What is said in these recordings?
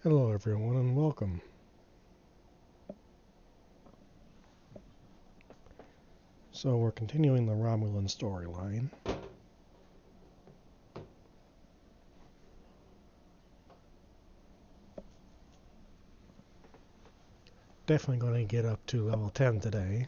Hello everyone and welcome. So we're continuing the Romulan storyline. Definitely going to get up to level 10 today.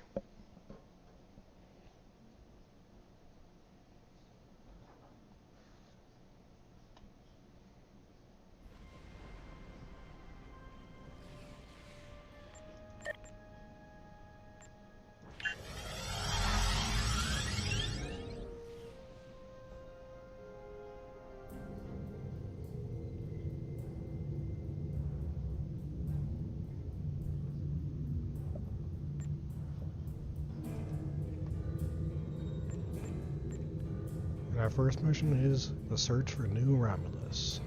And our first mission is the search for new Romulus.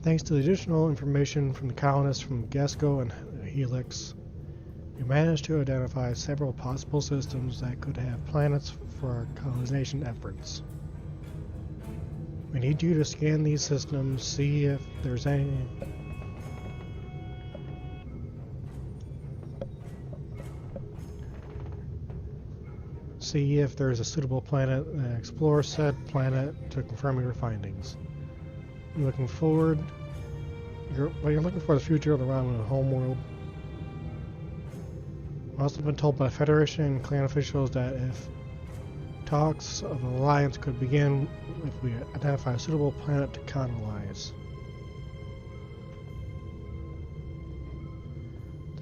Thanks to the additional information from the colonists from Gasco and Helix, we managed to identify several possible systems that could have planets for our colonization efforts. We need you to scan these systems, see if there's any a suitable planet and explore said planet to confirm your findings. You're looking for the future of the Romulan homeworld. I've also been told by Federation and clan officials that if talks of an alliance could begin if we identify a suitable planet to colonize.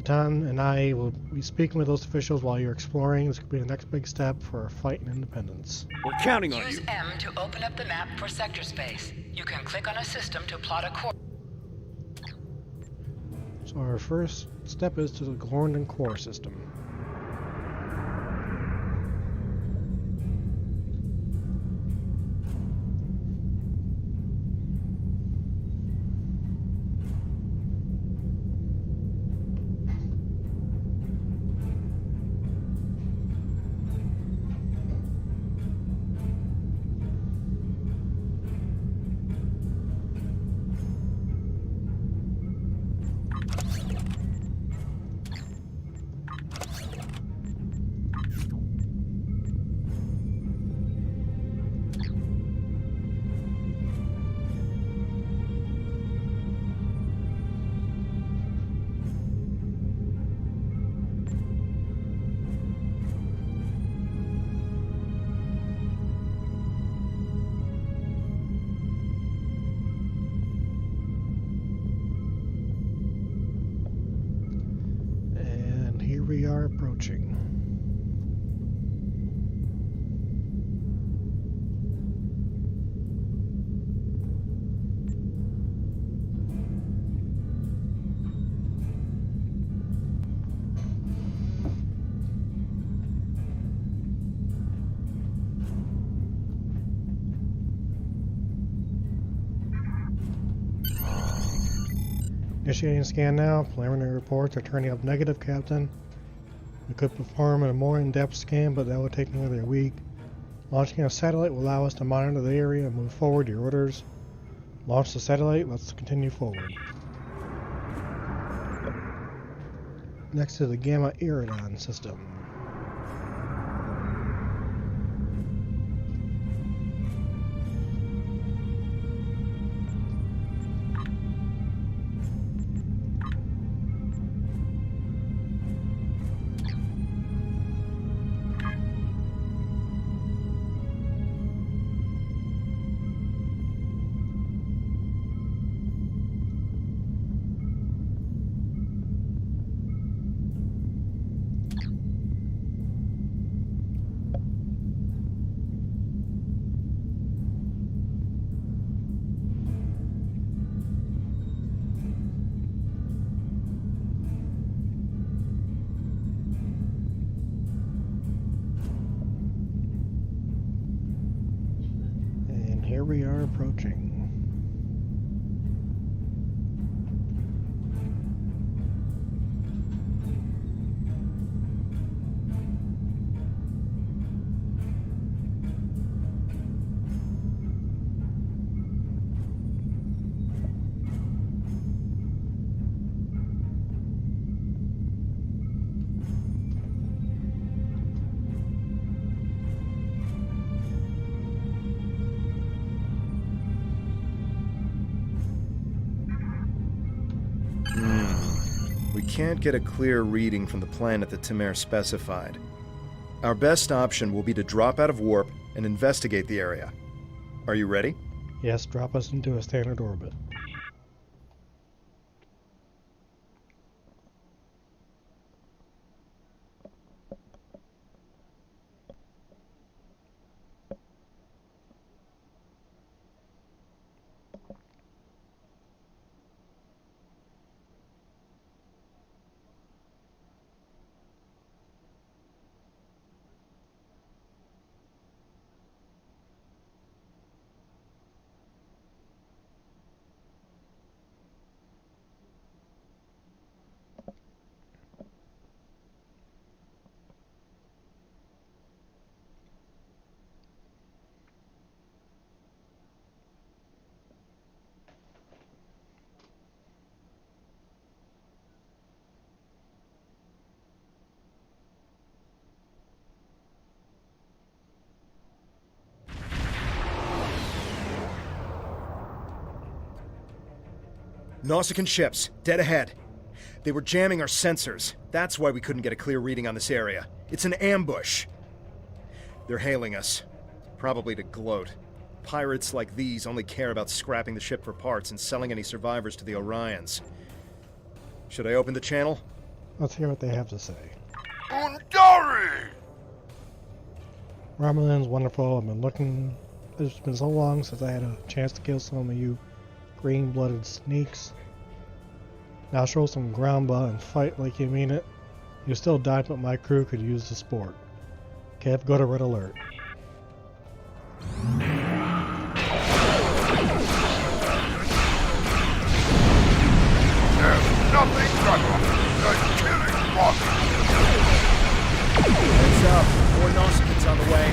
Tan and I will be speaking with those officials while you're exploring. This could be the next big step for our fight in independence. We're counting on you. Use M to open up the map for sector space. You can click on a system to plot a course. So our first step is to the Glorndon core system. We are approaching. Initiating scan now. Preliminary reports are turning up negative, Captain. We could perform a more in-depth scan, but that would take another week. Launching a satellite will allow us to monitor the area and move forward. Your orders. Launch the satellite. Let's continue forward. Next to the Gamma Iridon system. Here we are approaching. can't get a clear reading from the planet that Tamir specified. Our best option will be to drop out of warp and investigate the area. Are you ready? Yes, drop us into a standard orbit. Nausicaan ships, dead ahead. They were jamming our sensors. That's why we couldn't get a clear reading on this area. It's an ambush. They're hailing us. Probably to gloat. Pirates like these only care about scrapping the ship for parts and selling any survivors to the Orions. Should I open the channel? Let's hear what they have to say. Undari! Romulan's wonderful. I've been looking. It's been so long since I had a chance to kill some of you green-blooded sneaks. Now show some gramba and fight like you mean it. You still died, but my crew could use the sport. Kev, go to red alert. There's nothing better than killing monsters. Heads up. More Nausicans on the way.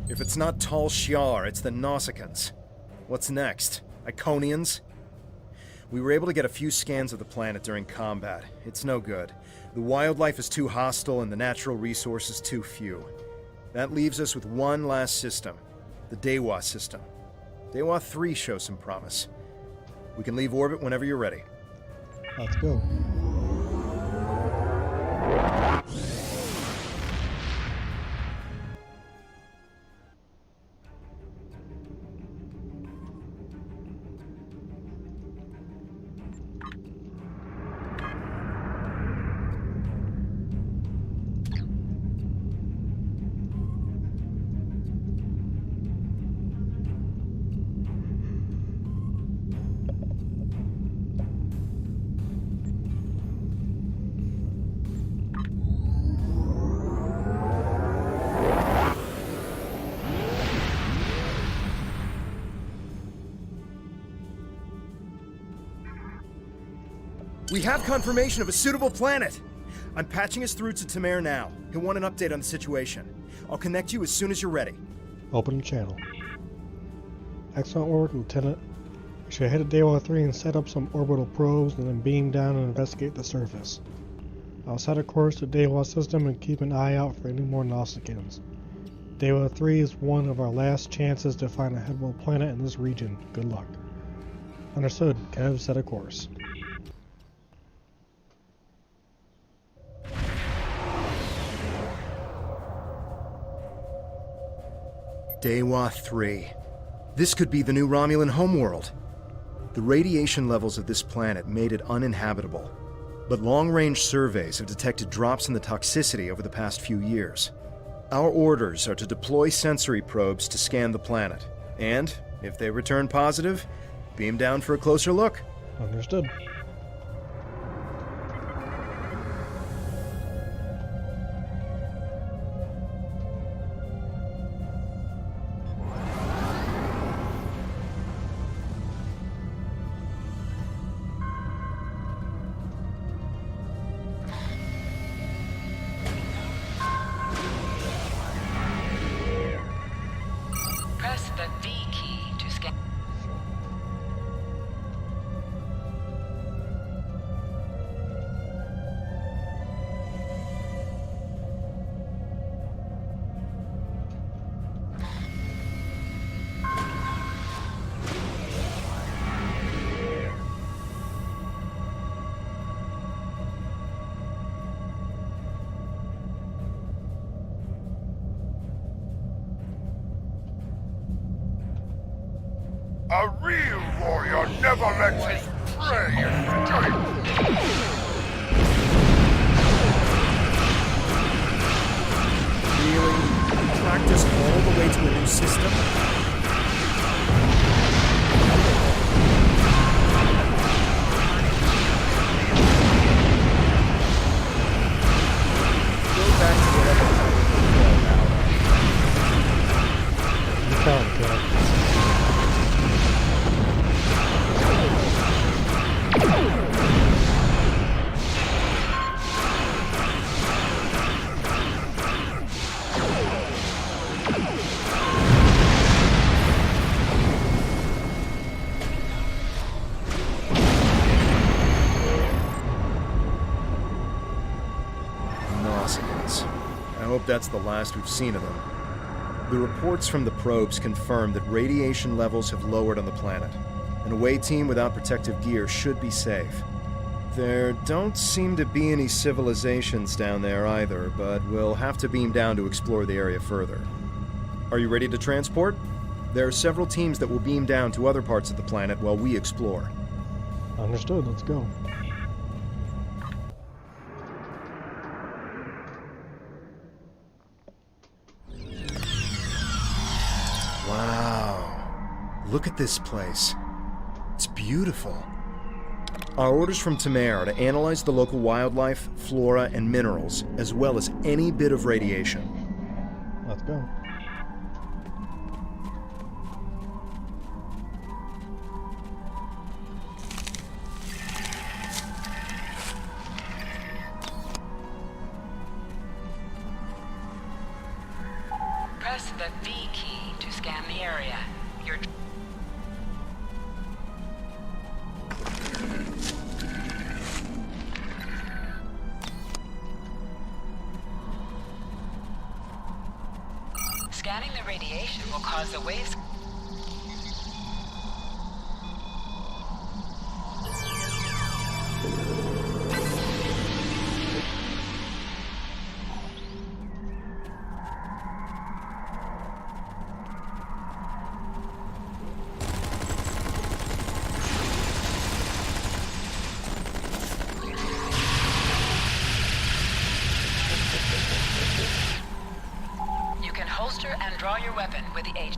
If it's not Tal Shiar, it's the Nausicans. What's next? Iconians? We were able to get a few scans of the planet during combat. It's no good. The wildlife is too hostile and the natural resources too few. That leaves us with one last system, the Dewa system. Dewa 3 shows some promise. We can leave orbit whenever you're ready. Let's go. We have confirmation of a suitable planet! I'm patching us through to Tamir now. He'll want an update on the situation. I'll connect you as soon as you're ready. Open the channel. Excellent work, Lieutenant. We should head to Dewa 3 and set up some orbital probes and then beam down and investigate the surface. I'll set a course to Dewa system and keep an eye out for any more Nausicans. Dewa 3 is one of our last chances to find a habitable planet in this region. Good luck. Understood. Kev, set a course. Dewa 3. This could be the new Romulan homeworld. The radiation levels of this planet made it uninhabitable, but long-range surveys have detected drops in the toxicity over the past few years. Our orders are to deploy sensory probes to scan the planet, and, if they return positive, beam down for a closer look. Understood. the V key to scan. A real warrior never lets his prey escape. Really? Practice all the way to a new system? Go back to whatever You sound good. I hope that's the last we've seen of them. The reports from the probes confirm that radiation levels have lowered on the planet. An away team without protective gear should be safe. There don't seem to be any civilizations down there either, but we'll have to beam down to explore the area further. Are you ready to transport? There are several teams that will beam down to other parts of the planet while we explore. Understood, let's go. Wow. Look at this place. It's beautiful. Our orders from Tamer are to analyze the local wildlife, flora, and minerals, as well as any bit of radiation. Let's go. Press the V key to scan the area. Your scanning the radiation will cause the waves. You can holster and draw your weapon with the H.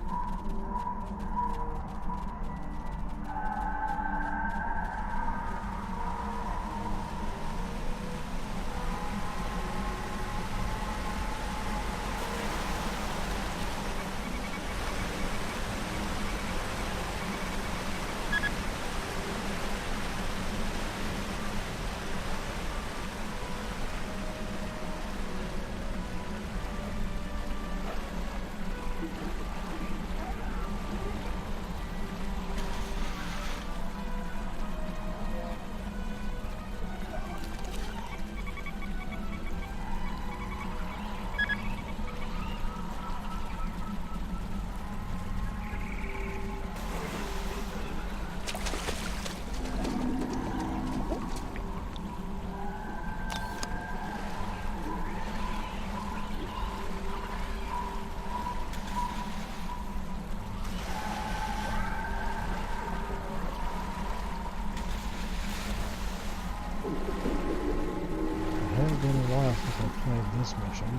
It has been a while since I played this mission.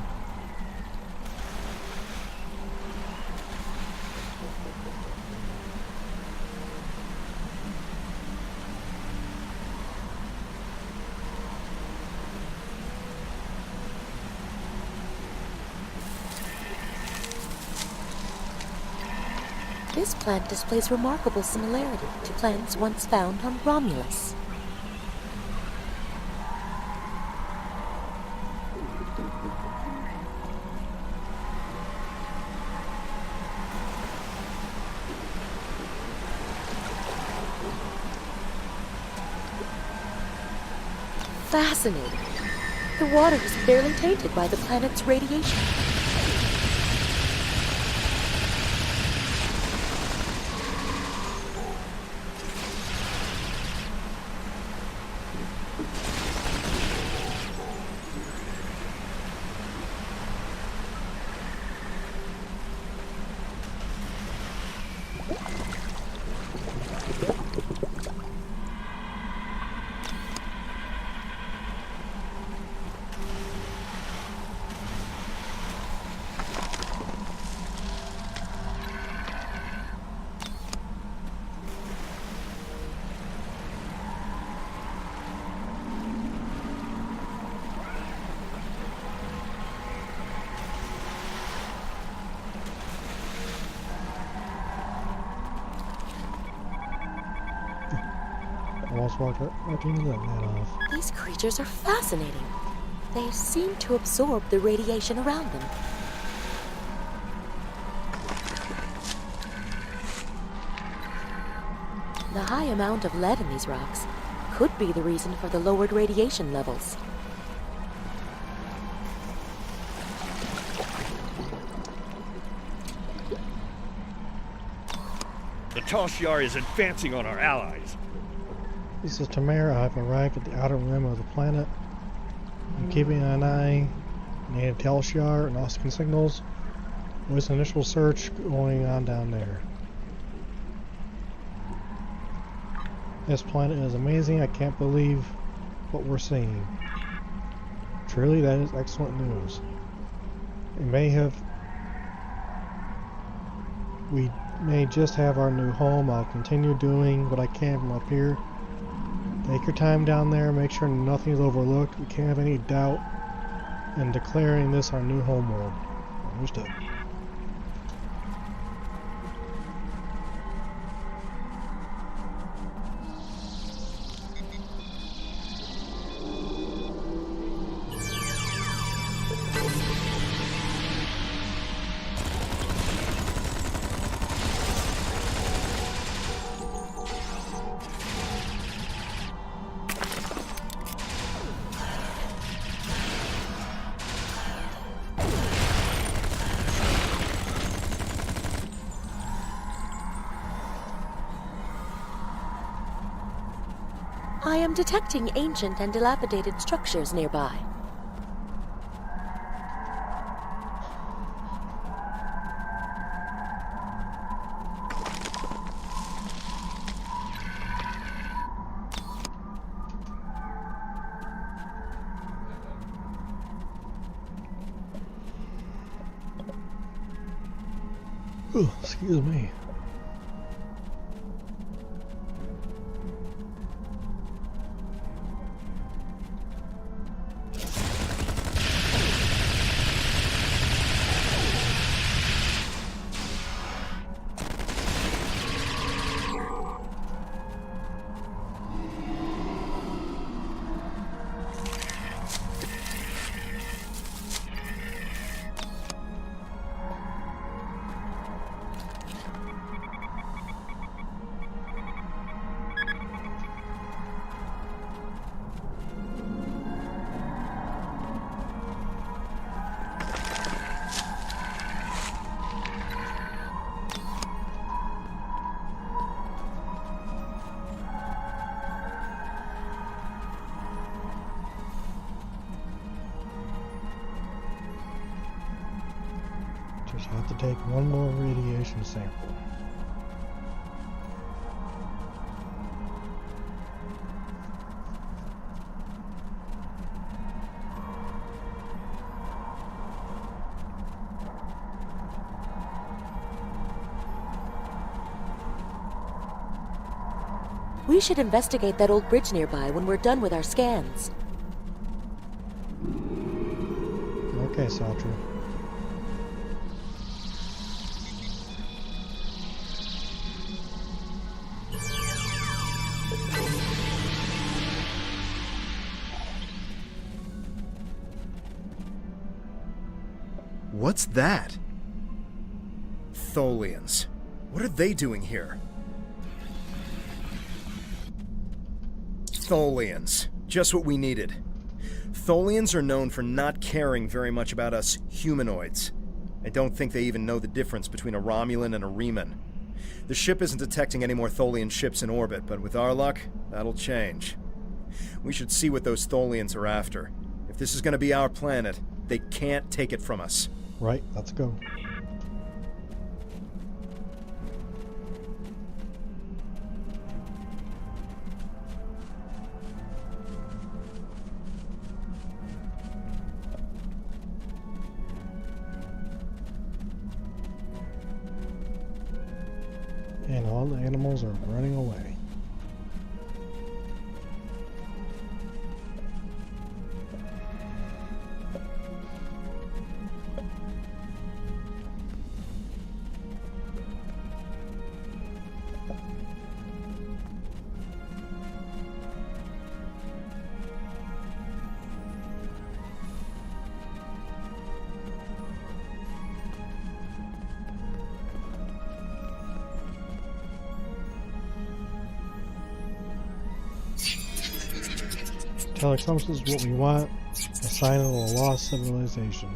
This plant displays remarkable similarity to plants once found on Romulus. Fascinating. The water is barely tainted by the planet's radiation. Almost walked right into that net off. These creatures are fascinating. They seem to absorb the radiation around them. The high amount of lead in these rocks could be the reason for the lowered radiation levels. The Tall Shiar is advancing on our allies. This is Tamara. I've arrived at the outer rim of the planet. I'm keeping an eye on native Telshar and Oscan signals. What's the initial search going on down there? This planet is amazing. I can't believe what we're seeing. Truly, that is excellent news. We may just have our new home. I'll continue doing what I can from up here. Take your time down there, make sure nothing is overlooked. We can't have any doubt in declaring this our new homeworld. Understood. I am detecting ancient and dilapidated structures nearby. Ooh, excuse me. Just have to take one more radiation sample. We should investigate that old bridge nearby when we're done with our scans. Okay, Satra. What's that? Tholians. What are they doing here? Tholians. Just what we needed. Tholians are known for not caring very much about us humanoids. I don't think they even know the difference between a Romulan and a Reman. The ship isn't detecting any more Tholian ships in orbit, but with our luck, that'll change. We should see what those Tholians are after. If this is going to be our planet, they can't take it from us. Right, let's go. And all the animals are running away. Telecoms is what we want, a sign of a lost civilization.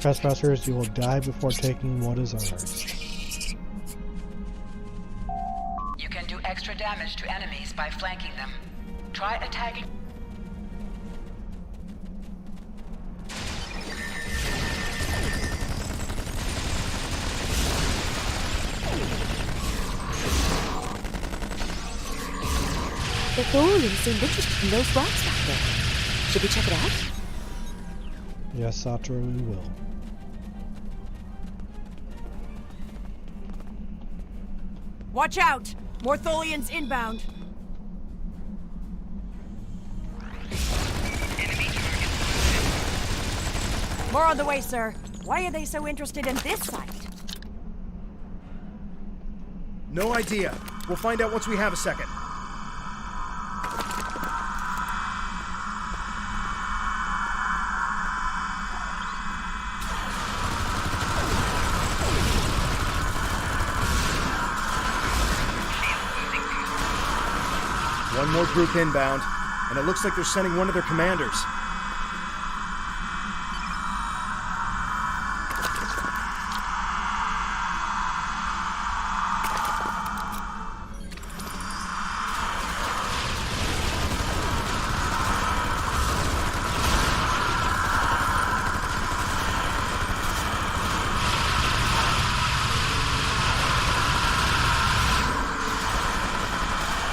Trespassers, you will die before taking what is ours. You can do extra damage to enemies by flanking them. Try attacking. The Tholians seemed interested in those rocks back there. Should we check it out? Yes, Satra, we will. Watch out! More Tholians inbound. More on the way, sir. Why are they so interested in this site? No idea. We'll find out once we have a second. One more group inbound, and it looks like they're sending one of their commanders.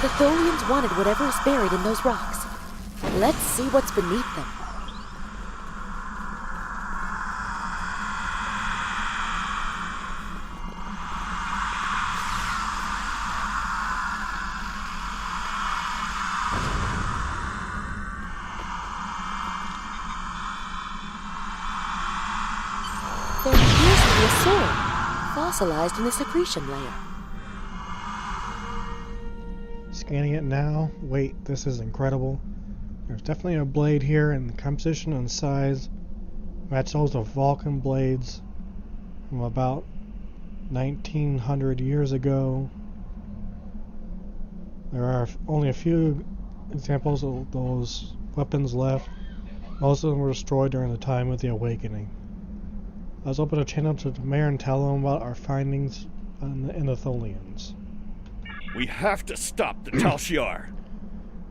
The Tholians wanted whatever is buried in those rocks. Let's see what's beneath them. There appears to be a sword, fossilized in the secretion layer. Scanning it now. Wait, this is incredible. There's definitely a blade here, and the composition and size match those of Vulcan blades from about 1900 years ago. There are only a few examples of those weapons left. Most of them were destroyed during the time of the Awakening. Let's open a channel to the mayor and tell him about our findings in the Tholians. We have to stop the Tal Shiar.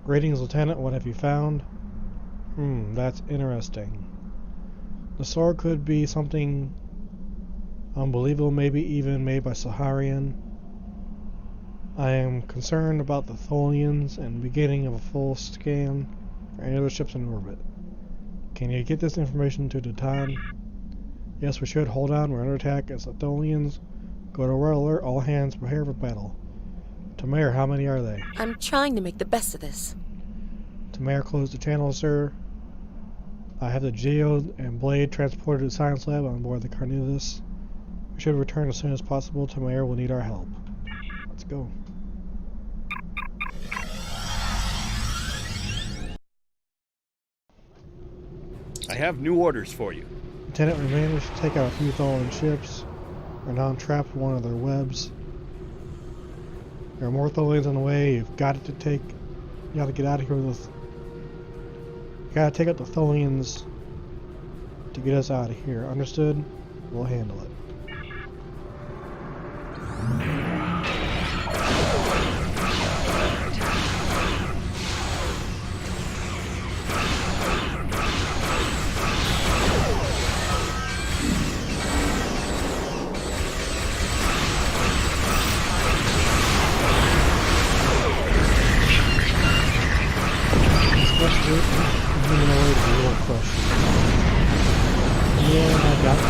Greetings, Lieutenant. What have you found? That's interesting. The sword could be something unbelievable, maybe even made by Saharian. I am concerned about the Tholians and beginning of a full scan for any other ships in orbit. Can you get this information to Datan? Yes, we should. Hold on. We're under attack as the Tholians. Go to red alert. All hands prepare for battle. Tamir, how many are they? I'm trying to make the best of this. Tamir, close the channel, sir. I have the Geode and Blade transported to the science lab on board the Carnivus. We should return as soon as possible. Tamir will need our help. Let's go. I have new orders for you. Lieutenant, we managed to take out a few Tholian ships. We're now trapped in one of their webs. There are more Tholians on the way. You've got to take You gotta get out of here with this. You gotta take out the Tholians to get us out of here. Understood? We'll handle it. Yeah, I got it.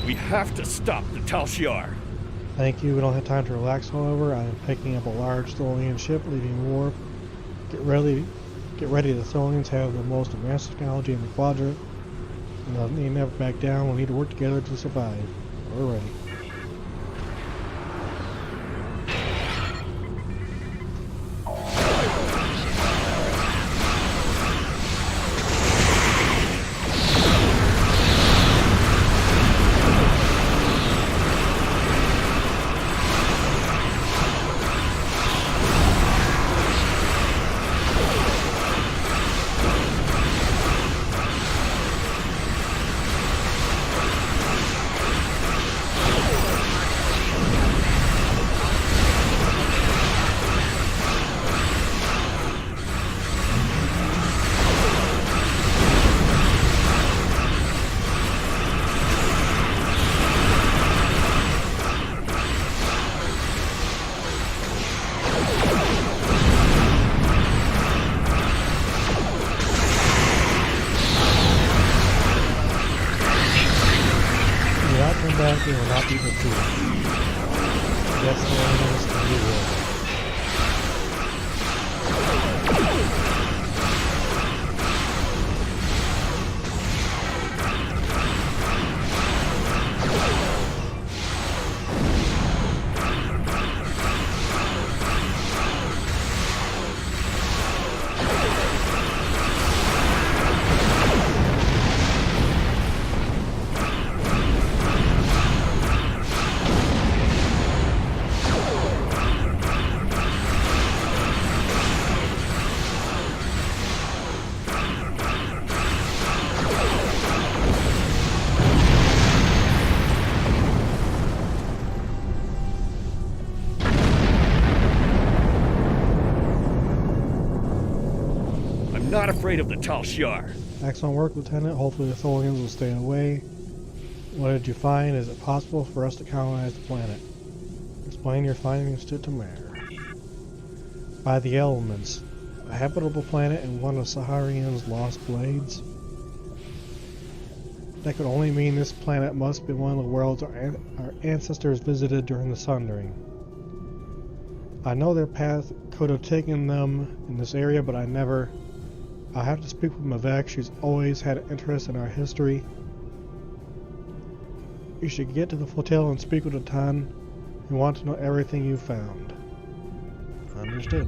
We have to stop the Tal Shiar. Thank you. We don't have time to relax, however. I am picking up a large Tholian ship leaving wharf. Get ready. The Tholians have the most advanced technology in the quadrant. And they never back down. We need to work together to survive. We're ready. They will not be defeated. Yes, the enemies can be real. Not afraid of the Tal Shiar. Excellent work, Lieutenant. Hopefully the Tholians will stay away. What did you find? Is it possible for us to colonize the planet? Explain your findings to Tamar. By the elements. A habitable planet and one of Saharian's lost blades? That could only mean this planet must be one of the worlds our ancestors visited during the Sundering. I know their path could have taken them in this area, but I'll have to speak with Mavek. She's always had an interest in our history. You should get to the flotilla and speak with the Tan. We want to know everything you found. Understood.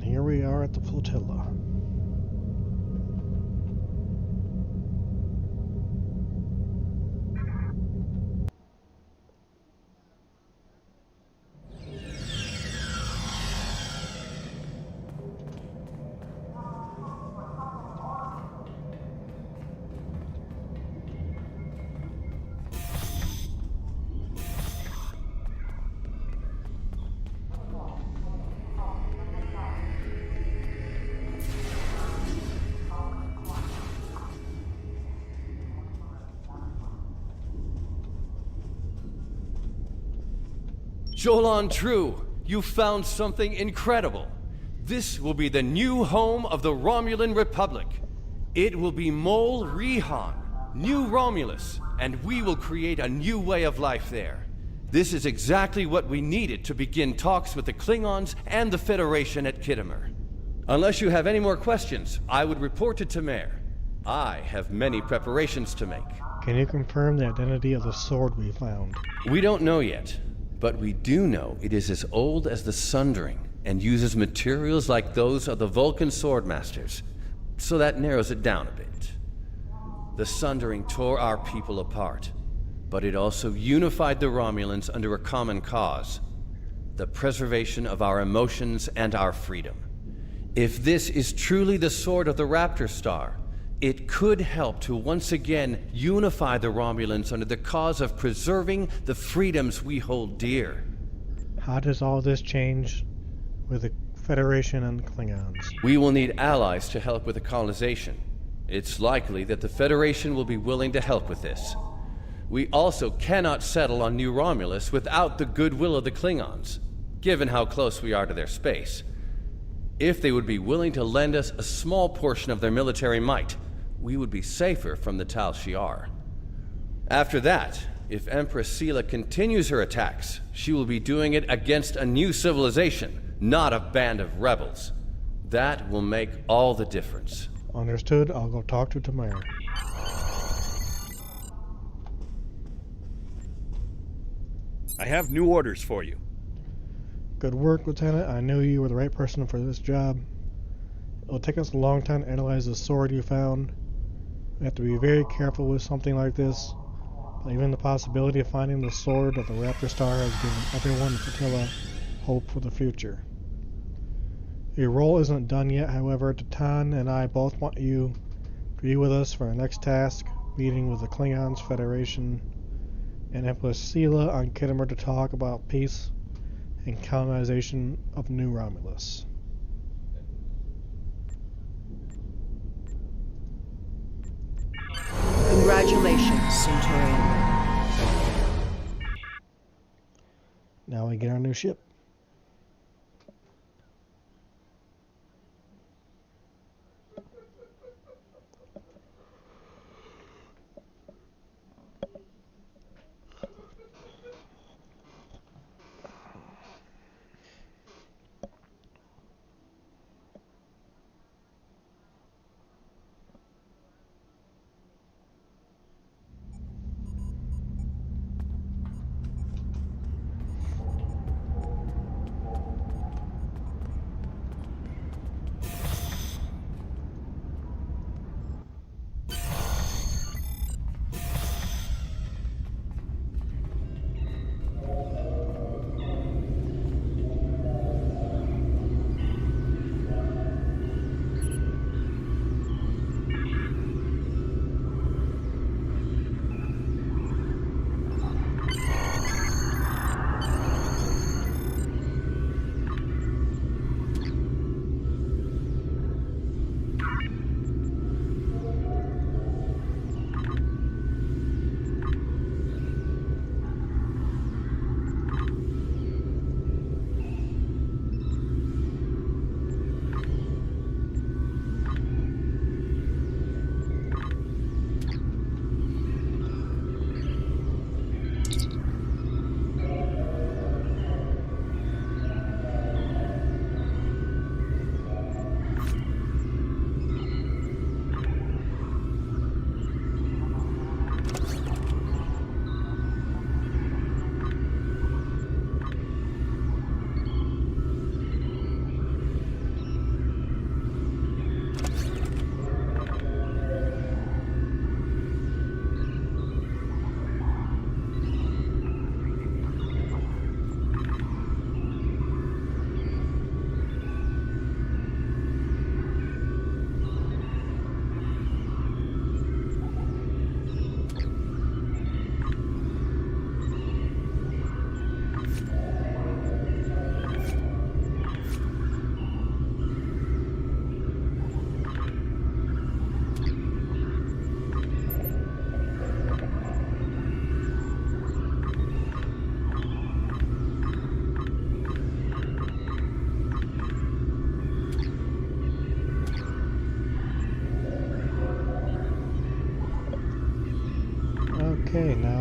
Here we are at the flotilla. Jolan True, you found something incredible. This will be the new home of the Romulan Republic. It will be Mol Rihan, New Romulus, and we will create a new way of life there. This is exactly what we needed to begin talks with the Klingons and the Federation at Khitomer. Unless you have any more questions, I would report to Tamer. I have many preparations to make. Can you confirm the identity of the sword we found? We don't know yet, but we do know it is as old as the Sundering and uses materials like those of the Vulcan Swordmasters, so that narrows it down a bit. The Sundering tore our people apart, but it also unified the Romulans under a common cause: the preservation of our emotions and our freedom. If this is truly the sword of the Raptor Star, it could help to once again unify the Romulans under the cause of preserving the freedoms we hold dear. How does all this change with the Federation and Klingons? We will need allies to help with the colonization. It's likely that the Federation will be willing to help with this. We also cannot settle on New Romulus without the goodwill of the Klingons, given how close we are to their space. If they would be willing to lend us a small portion of their military might, we would be safer from the Tal Shiar. After that, if Empress Sela continues her attacks, she will be doing it against a new civilization, not a band of rebels. That will make all the difference. Understood. I'll go talk to Tamer. I have new orders for you. Good work, Lieutenant. I knew you were the right person for this job. It'll take us a long time to analyze the sword you found. We have to be very careful with something like this. But even the possibility of finding the sword of the Raptor Star has given everyone in Flotilla hope for the future. Your role isn't done yet, however. Titan and I both want you to be with us for our next task, meeting with the Klingons, Federation, and Empress Sela on Khitomer to talk about peace and colonization of New Romulus. Congratulations, Centurion. Now we get our new ship.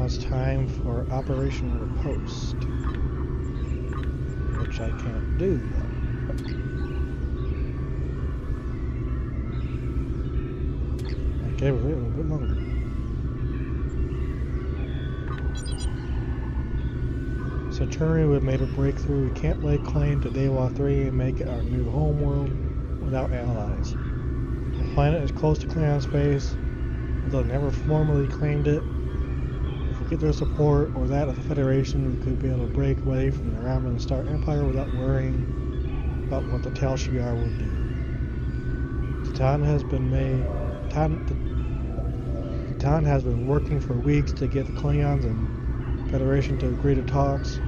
Now it's time for Operation Riposte, which I can't do yet. Okay, we're waiting a little bit longer. Saturnian would have made a breakthrough. We can't lay claim to Dewa 3 and make it our new homeworld without allies. The planet is close to Klingon space, although never formally claimed it. If we get their support or that of the Federation, we could be able to break away from the Romulan Star Empire without worrying about what the Tal Shiar will do. Titan has been working for weeks to get the Klingons and Federation to agree to talks.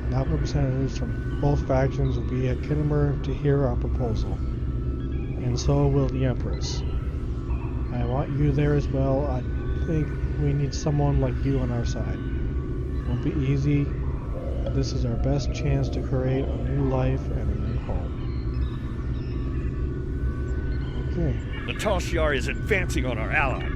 Now representatives from both factions will be at Kittimer to hear our proposal. And so will the Empress. I want you there as well. I think we need someone like you on our side. It won't be easy. This is our best chance to create a new life and a new home. Okay. The Tal Shiar is advancing on our ally.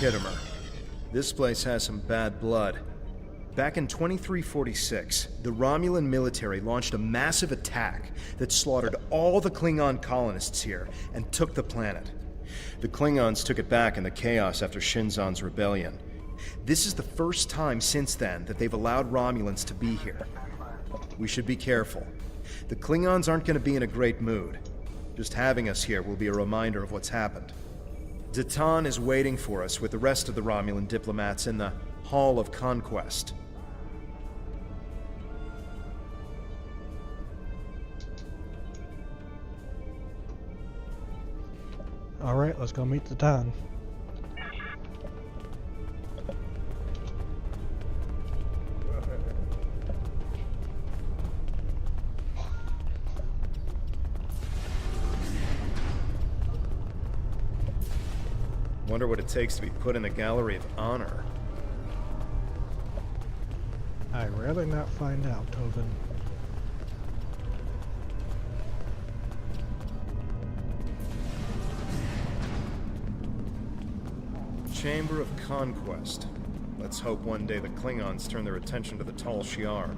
Kittimer. This place has some bad blood. Back in 2346, the Romulan military launched a massive attack that slaughtered all the Klingon colonists here and took the planet. The Klingons took it back in the chaos after Shinzon's rebellion. This is the first time since then that they've allowed Romulans to be here. We should be careful. The Klingons aren't going to be in a great mood. Just having us here will be a reminder of what's happened. Zatan is waiting for us with the rest of the Romulan diplomats in the Hall of Conquest. Alright, let's go meet Zatan. Wonder what it takes to be put in the Gallery of Honor. I'd rather not find out, Tobin. Chamber of Conquest. Let's hope one day the Klingons turn their attention to the Tal Shiar.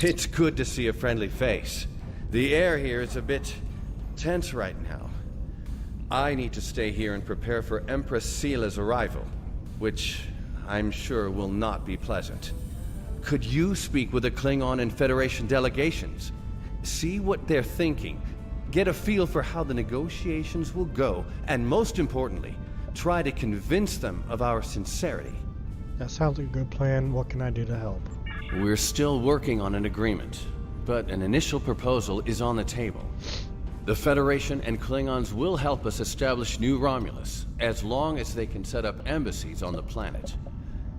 It's good to see a friendly face. The air here is a bit tense right now. I need to stay here and prepare for Empress Seela's arrival, which I'm sure will not be pleasant. Could you speak with the Klingon and Federation delegations? See what they're thinking, get a feel for how the negotiations will go, and most importantly, try to convince them of our sincerity. That sounds like a good plan. What can I do to help? We're still working on an agreement, but an initial proposal is on the table. The Federation and Klingons will help us establish New Romulus, as long as they can set up embassies on the planet.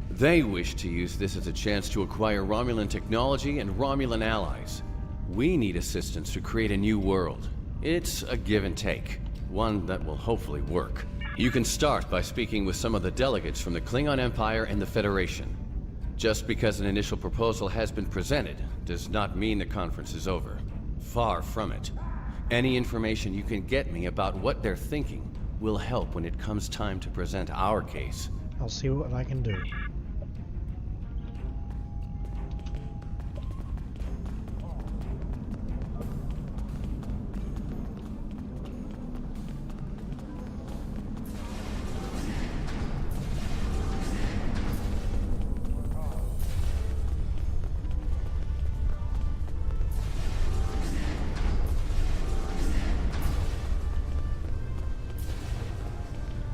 They wish to use this as a chance to acquire Romulan technology and Romulan allies. We need assistance to create a new world. It's a give and take, one that will hopefully work. You can start by speaking with some of the delegates from the Klingon Empire and the Federation. Just because an initial proposal has been presented does not mean the conference is over. Far from it. Any information you can get me about what they're thinking will help when it comes time to present our case. I'll see what I can do.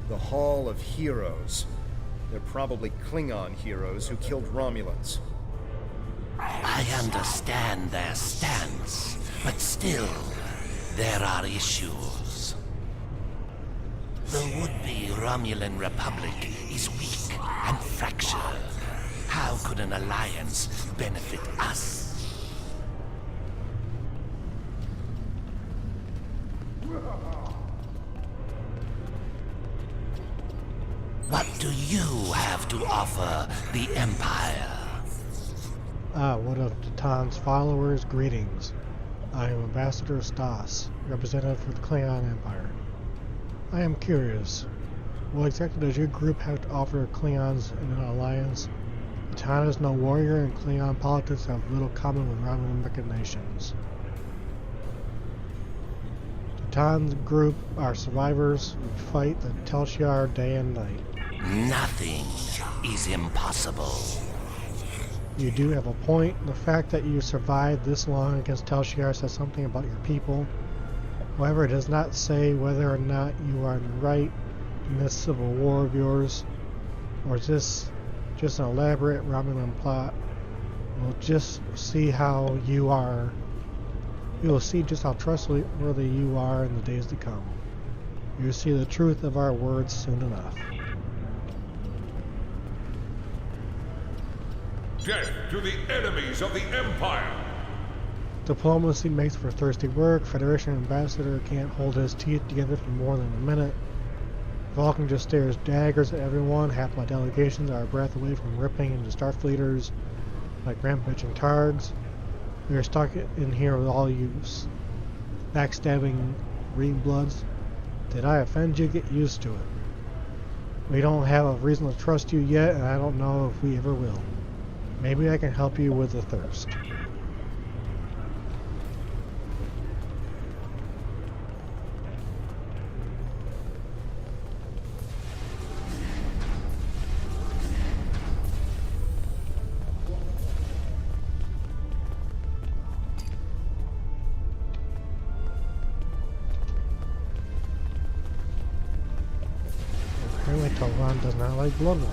The Hall of Heroes. They're probably Klingon heroes who killed Romulans. I understand their stance, but still, there are issues. The would-be Romulan Republic is weak and fractured. How could an alliance benefit us? What do you have to offer the Empire? One of Titan's followers, greetings. I am Ambassador Stas, representative for the Klingon Empire. I am curious, what exactly does your group have to offer Klingons in an alliance? Titan is no warrior, and Klingon politics have little common with Romulan machinations. Titan's group are survivors who fight the Tel Shiar day and night. Nothing is impossible. You do have a point. The fact that you survived this long against Tel Shiar says something about your people. However, it does not say whether or not you are in the right in this civil war of yours, or is this just an elaborate Romulan plot. We'll just see how you are. You will see just how trustworthy you are in the days to come. You will see the truth of our words soon enough. Death to the enemies of the Empire! Diplomacy makes for thirsty work. Federation ambassador can't hold his teeth together for more than a minute. Vulcan just stares daggers at everyone. Half my delegations are a breath away from ripping into Starfleeters like rampaging tards. We are stuck in here with all you backstabbing green bloods. Did I offend you? Get used to it. We don't have a reason to trust you yet, and I don't know if we ever will. Maybe I can help you with the thirst. Apparently Tovan does not like blood wine.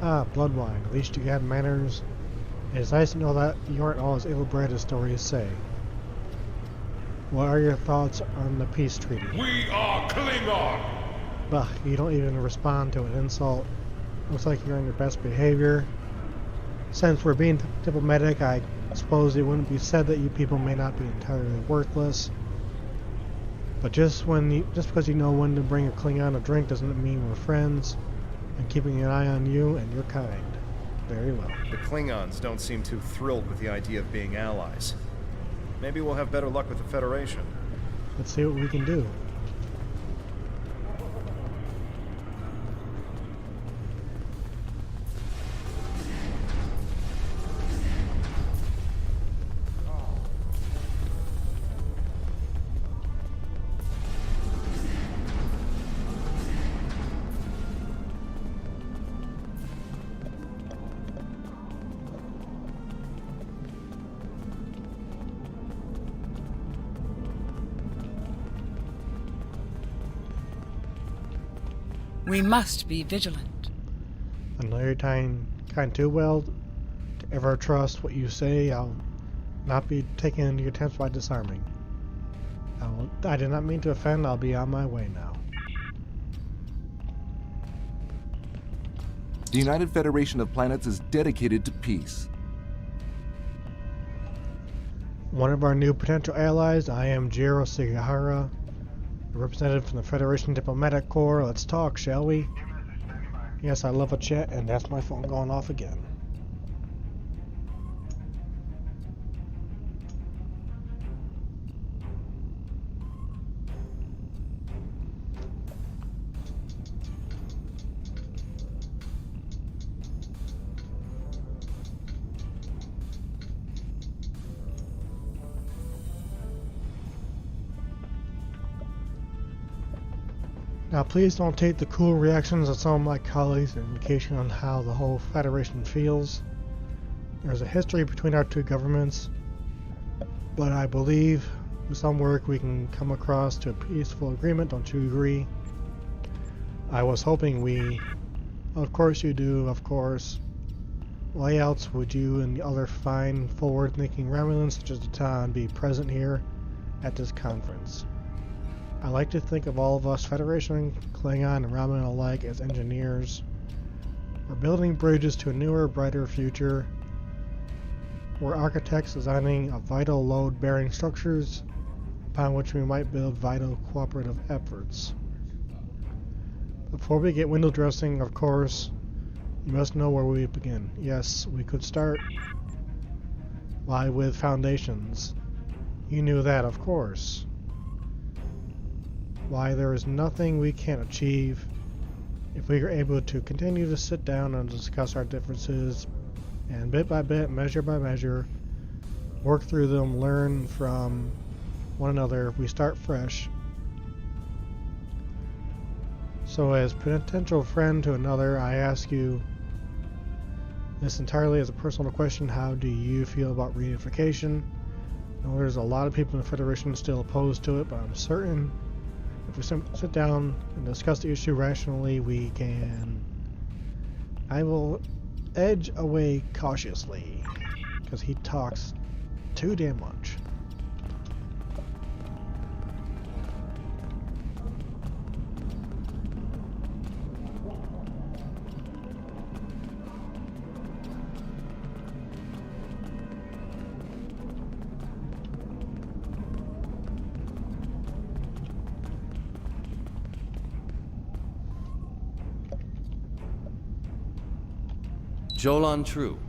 Ah, blood wine. At least you have manners. It is nice to know that you aren't all as ill-bred as stories say. What are your thoughts on the peace treaty? We are Klingon! Bah, you don't even respond to an insult. Looks like you're on your best behavior. Since we're being diplomatic, I suppose it wouldn't be said that you people may not be entirely worthless. But just because you know when to bring a Klingon a drink doesn't mean we're friends. I'm keeping an eye on you and your kind. Very well. The Klingons don't seem too thrilled with the idea of being allies. Maybe we'll have better luck with the Federation. Let's see what we can do. We must be vigilant. I know you're kind too well to ever trust what you say. I'll not be taken into your attempts by disarming. I did not mean to offend. I'll be on my way now. The United Federation of Planets is dedicated to peace. One of our new potential allies, I am Jiro Sigahara, a representative from the Federation Diplomatic Corps. Let's talk, shall we? Yes, I love a chat, and that's my phone going off again. Now please don't take the cool reactions of some of my colleagues as an indication on how the whole Federation feels. There's a history between our two governments, but I believe with some work we can come across to a peaceful agreement, don't you agree? I was hoping we... Of course you do, of course. Why else would you and the other fine, forward-thinking Romulans such as Titan be present here at this conference? I like to think of all of us, Federation, Klingon, and Romulan alike, as engineers. We're building bridges to a newer, brighter future. We're architects designing a vital load-bearing structures upon which we might build vital cooperative efforts. Before we get window dressing, of course, you must know where we begin. Yes, we could start, why, with foundations. You knew that, of course. Why, there is nothing we can't achieve if we are able to continue to sit down and discuss our differences and bit by bit, measure by measure, work through them, learn from one another. If we start fresh. So as potential friend to another, I ask you this entirely as a personal question: how do you feel about reunification? I know there's a lot of people in the Federation still opposed to it, but I'm certain if we sit down and discuss the issue rationally, we can... I will edge away cautiously, because he talks too damn much. Jolan True,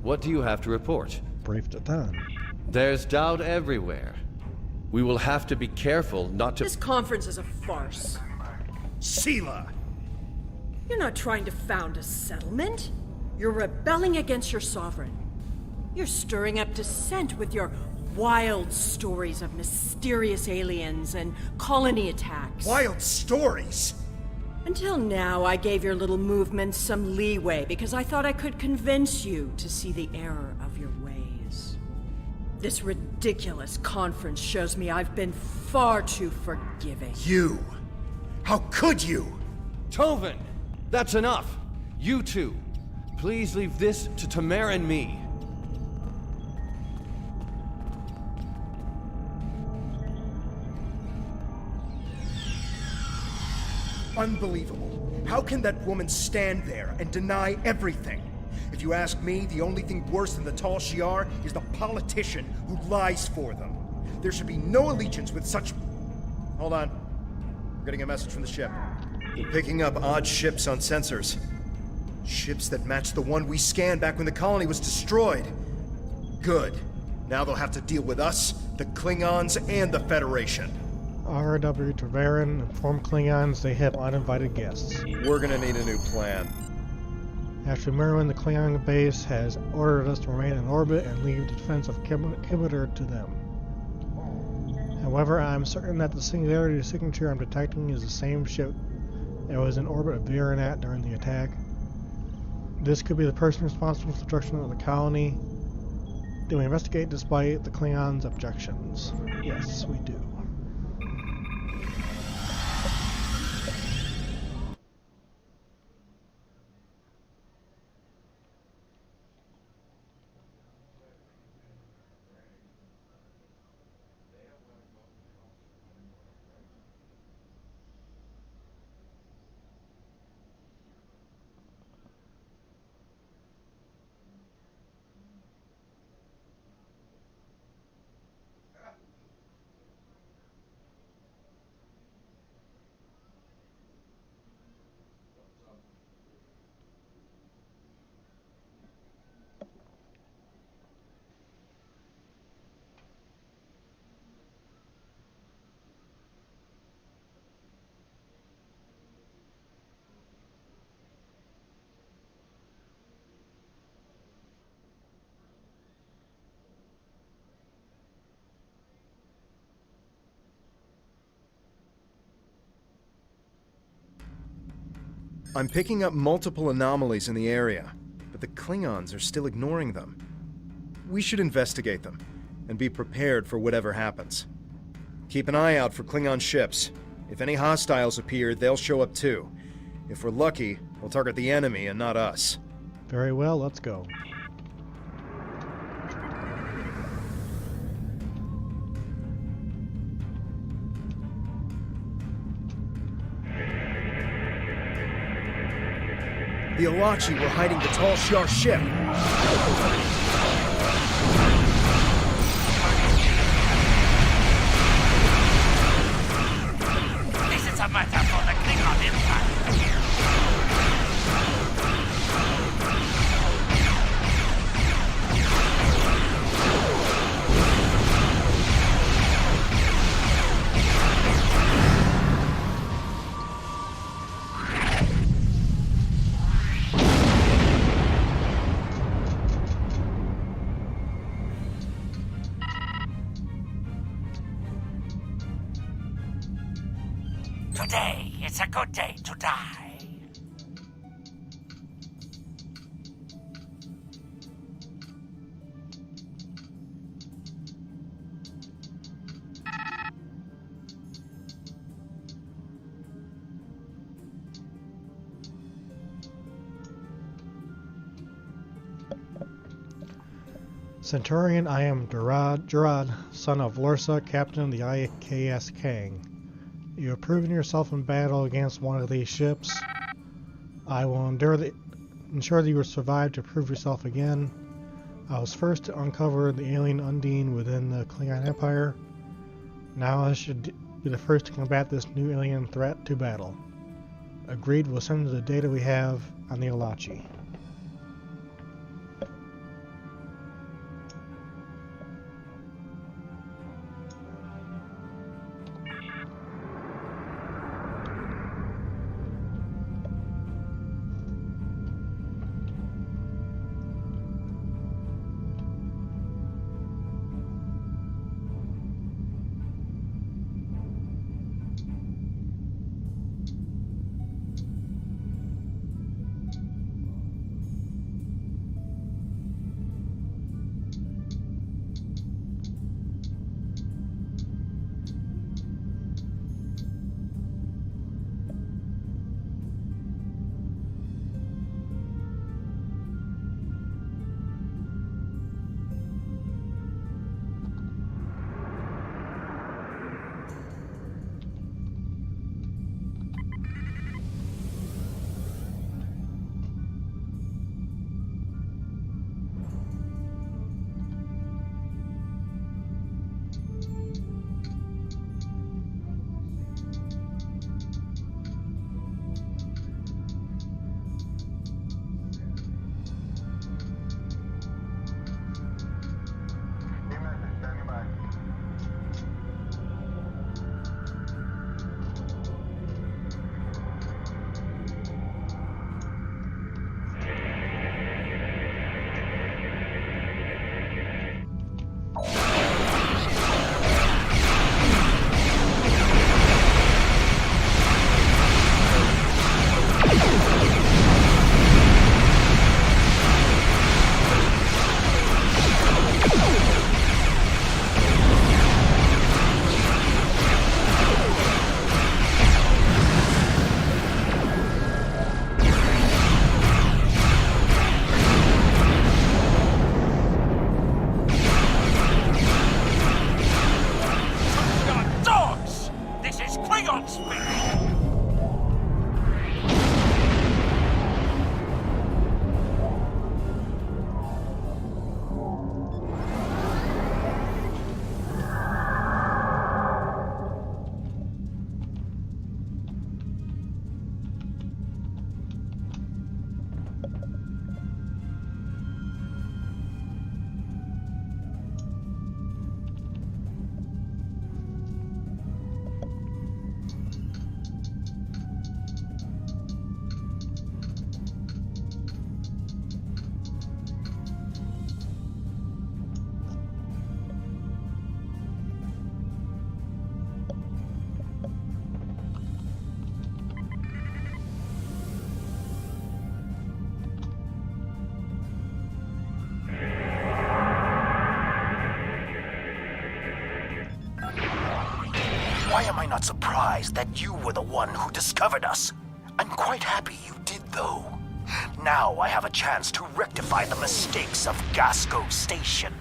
what do you have to report? Brief to done. There's doubt everywhere. We will have to be careful not to... This conference is a farce. Sela! You're not trying to found a settlement. You're rebelling against your sovereign. You're stirring up dissent with your wild stories of mysterious aliens and colony attacks. Wild stories? Until now, I gave your little movement some leeway because I thought I could convince you to see the error of your ways. This ridiculous conference shows me I've been far too forgiving. You! How could you? Tovin! That's enough! You two, please leave this to Tamara and me. Unbelievable. How can that woman stand there and deny everything? If you ask me, the only thing worse than the Tal Shiar is the politician who lies for them. There should be no allegiance with such... Hold on. We're getting a message from the ship. They're picking up odd ships on sensors. Ships that match the one we scanned back when the colony was destroyed. Good. Now they'll have to deal with us, the Klingons, and the Federation. R.W. Treveran informed Klingons they have uninvited guests. We're gonna need a new plan. Actually, Merwin, the Klingon base, has ordered us to remain in orbit and leave the defense of Kilometer to them. However, I'm certain that the singularity signature I'm detecting is the same ship that was in orbit of Virenat during the attack. This could be the person responsible for the destruction of the colony. Do we investigate despite the Klingons' objections? Yes, we do. I'm picking up multiple anomalies in the area, but the Klingons are still ignoring them. We should investigate them, and be prepared for whatever happens. Keep an eye out for Klingon ships. If any hostiles appear, they'll show up too. If we're lucky, we'll target the enemy and not us. Very well, let's go. The Alachi were hiding the Tal Shiar ship. This is a matter for the Klingon Empire. Today, it's a good day to die. Centurion, I am Durad, son of Lursa, captain of the IKS Kang. You have proven yourself in battle against one of these ships. I will ensure that you will survive to prove yourself again. I was first to uncover the alien Undine within the Klingon Empire. Now I should be the first to combat this new alien threat to battle. Agreed, we'll send the data we have on the Alachi. Why am I not surprised that you were the one who discovered us? I'm quite happy you did, though. Now I have a chance to rectify the mistakes of Gasco Station.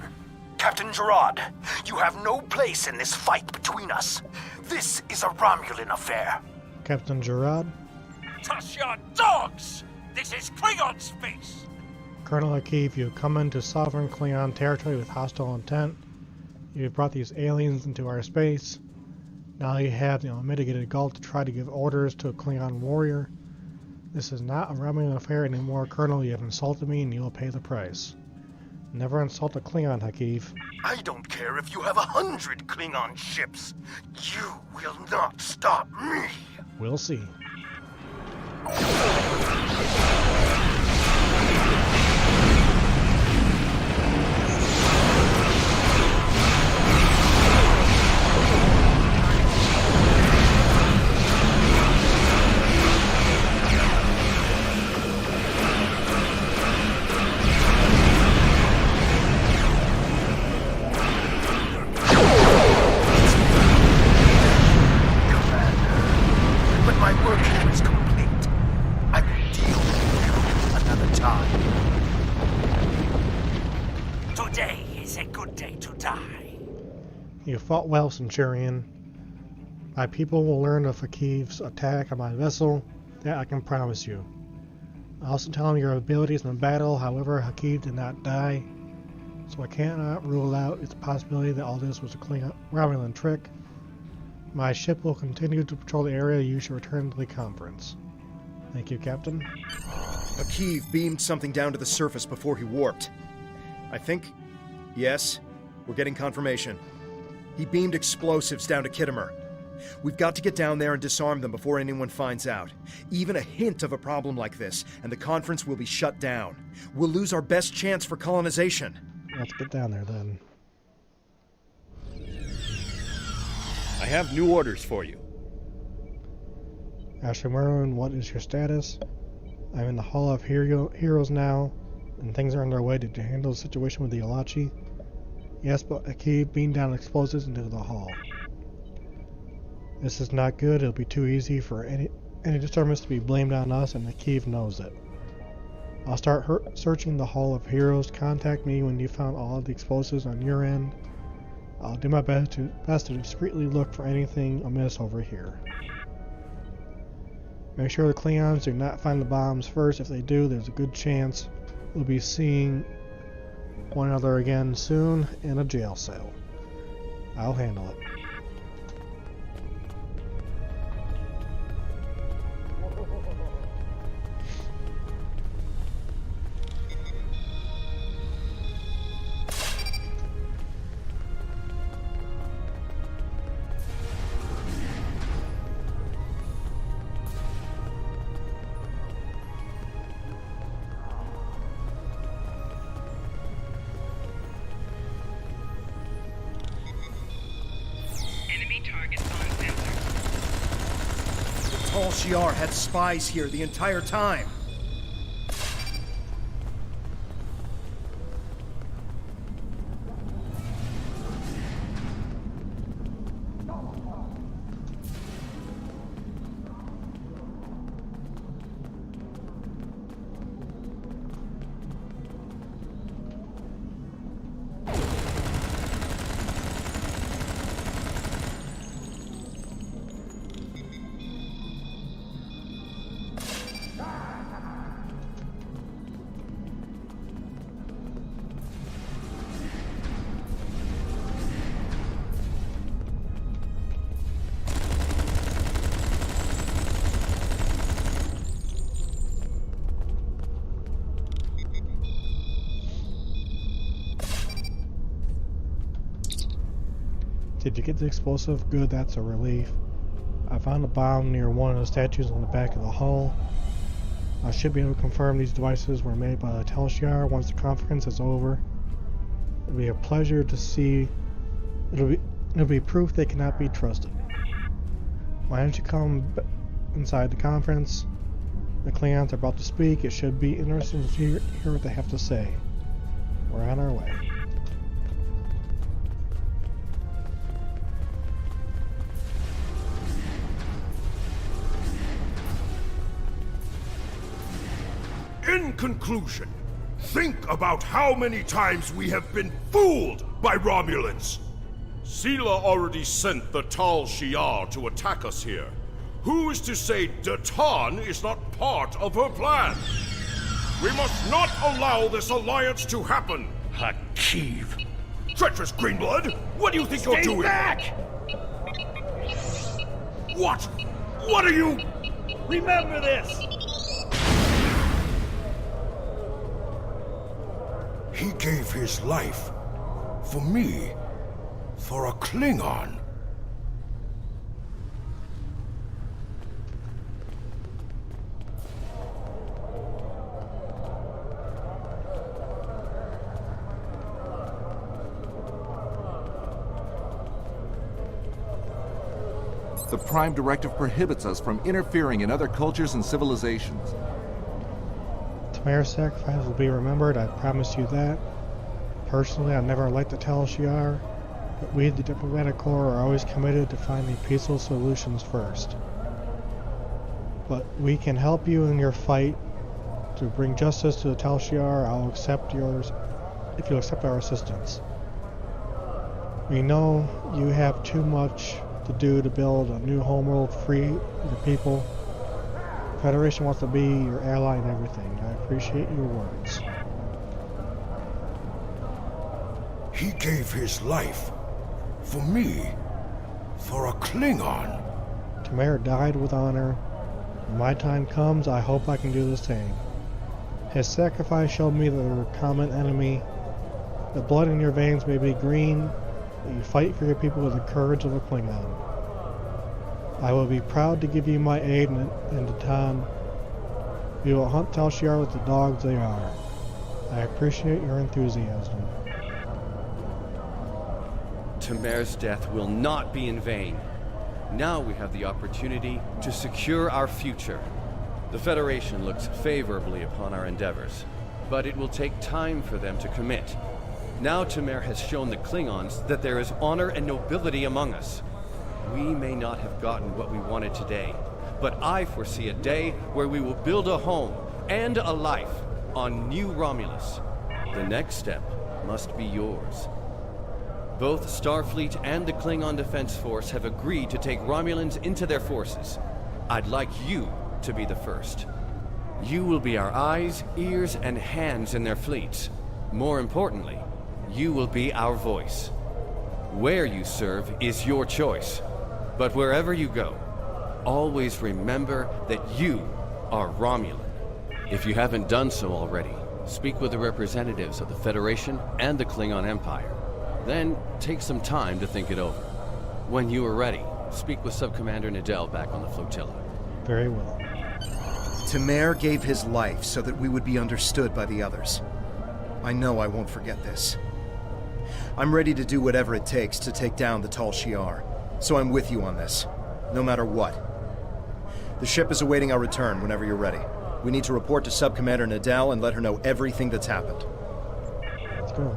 Captain Gerard, you have no place in this fight between us. This is a Romulan affair. Captain Gerard? Toss your dogs! This is Klingon space! Colonel Akiv, you come into sovereign Klingon territory with hostile intent. You've brought these aliens into our space. Now you have the unmitigated gall to try to give orders to a Klingon warrior. This is not a Romulan affair anymore, Colonel. You have insulted me and you will pay the price. Never insult a Klingon, Akiv. I don't care if you have 100 Klingon ships. You will not stop me. We'll see. You fought well, Centurion. My people will learn of Akiv's attack on my vessel, that I can promise you. I also tell him your abilities in the battle, however, Akiv did not die, so I cannot rule out its possibility that all this was a Romulan trick. My ship will continue to patrol the area. You should return to the conference. Thank you, Captain. Akiv beamed something down to the surface before he warped. I think... yes, we're getting confirmation. He beamed explosives down to Kittimer. We've got to get down there and disarm them before anyone finds out. Even a hint of a problem like this, and the conference will be shut down. We'll lose our best chance for colonization. Let's get down there, then. I have new orders for you. Ashley Merlin, what is your status? I'm in the Hall of Heroes now, and things are on their way to handle the situation with the Alachi. Yes, but Akiv beamed down explosives into the hall. This is not good. It'll be too easy for any disturbance to be blamed on us, and Akiv knows it. I'll start searching the Hall of Heroes. Contact me when you found all of the explosives on your end. I'll do my best to discreetly look for anything amiss over here. Make sure the Klingons do not find the bombs first. If they do, there's a good chance we'll be seeing one another again soon in a jail cell. I'll handle it. Tal Shiar had spies here the entire time. Did you get the explosive? Good, that's a relief. I found a bomb near one of the statues on the back of the hull. I should be able to confirm these devices were made by the Tal Shiar once the conference is over. It'll be a pleasure to see. It'll be proof they cannot be trusted. Why don't you come inside the conference? The Klingons are about to speak. It should be interesting to hear what they have to say. We're on our way. In conclusion, think about how many times we have been fooled by Romulans. Sela already sent the Tal Shiar to attack us here. Who is to say Datan is not part of her plan? We must not allow this alliance to happen! Hakiv! Treacherous Greenblood! What do you think you're doing? Back! What? What are you? Remember this! He gave his life for me, for a Klingon. The Prime Directive prohibits us from interfering in other cultures and civilizations. Tamar's sacrifice will be remembered, I promise you that. Personally, I never liked the Tal Shiar, but we, the Diplomatic Corps, are always committed to finding peaceful solutions first. But we can help you in your fight to bring justice to the Tal Shiar. I'll accept yours if you'll accept our assistance. We know you have too much to do to build a new homeworld free of the people. The Federation wants to be your ally in everything. I appreciate your words. He gave his life for me, for a Klingon. Tamara died with honor. When my time comes, I hope I can do the same. His sacrifice showed me that we're a common enemy. The blood in your veins may be green, but you fight for your people with the courage of a Klingon. I will be proud to give you my aid in Datan. We will hunt Tal Shiar with the dogs they are. I appreciate your enthusiasm. Tamar's death will not be in vain. Now we have the opportunity to secure our future. The Federation looks favorably upon our endeavors, but it will take time for them to commit. Now Tamar has shown the Klingons that there is honor and nobility among us. We may not have gotten what we wanted today, but I foresee a day where we will build a home and a life on New Romulus. The next step must be yours. Both Starfleet and the Klingon Defense Force have agreed to take Romulans into their forces. I'd like you to be the first. You will be our eyes, ears, and hands in their fleets. More importantly, you will be our voice. Where you serve is your choice. But wherever you go, always remember that you are Romulan. If you haven't done so already, speak with the representatives of the Federation and the Klingon Empire. Then take some time to think it over. When you are ready, speak with Subcommander Nadell back on the flotilla. Very well. Tamar gave his life so that we would be understood by the others. I know I won't forget this. I'm ready to do whatever it takes to take down the Tal Shiar, so I'm with you on this, no matter what. The ship is awaiting our return whenever you're ready. We need to report to Subcommander Nadell and let her know everything that's happened. Let's go.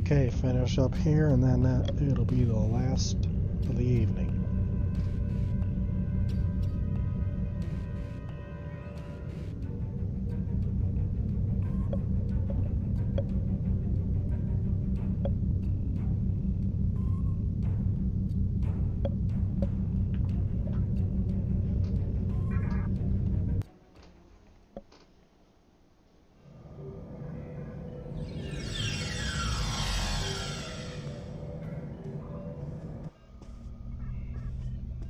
Okay, finish up here, and then it'll be the last of the evening.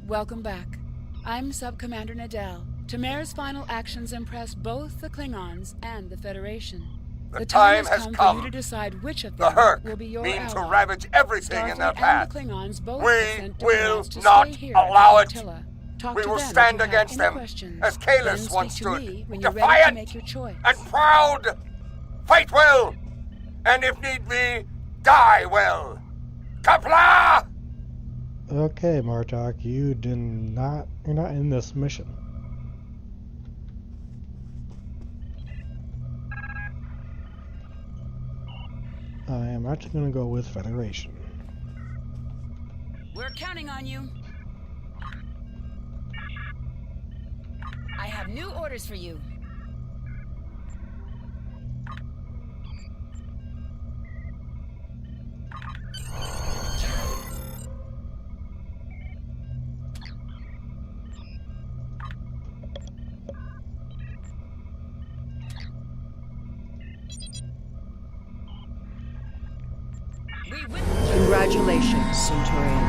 Welcome back. I'm Sub-Commander Nadell. Tamer's final actions impressed both the Klingons and the Federation. The time has has come for you to decide which of The them Hurk will be your mean ally. to ravage everything in their Starfleet path. and the Klingons both We have sent will diplomats to not stay here allow at it. Flotilla. Talk We to will them if stand you have against any them, questions. as Then Kalis speak once to stood, me when you're ready to defiant make your choice. and proud. Fight well, and if need be, die well. Kapla! Okay, Martok, you're not in this mission. I am actually going to go with Federation. We're counting on you. I have new orders for you. Congratulations, Centurion.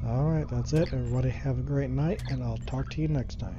Alright, that's it. Everybody have a great night, and I'll talk to you next time.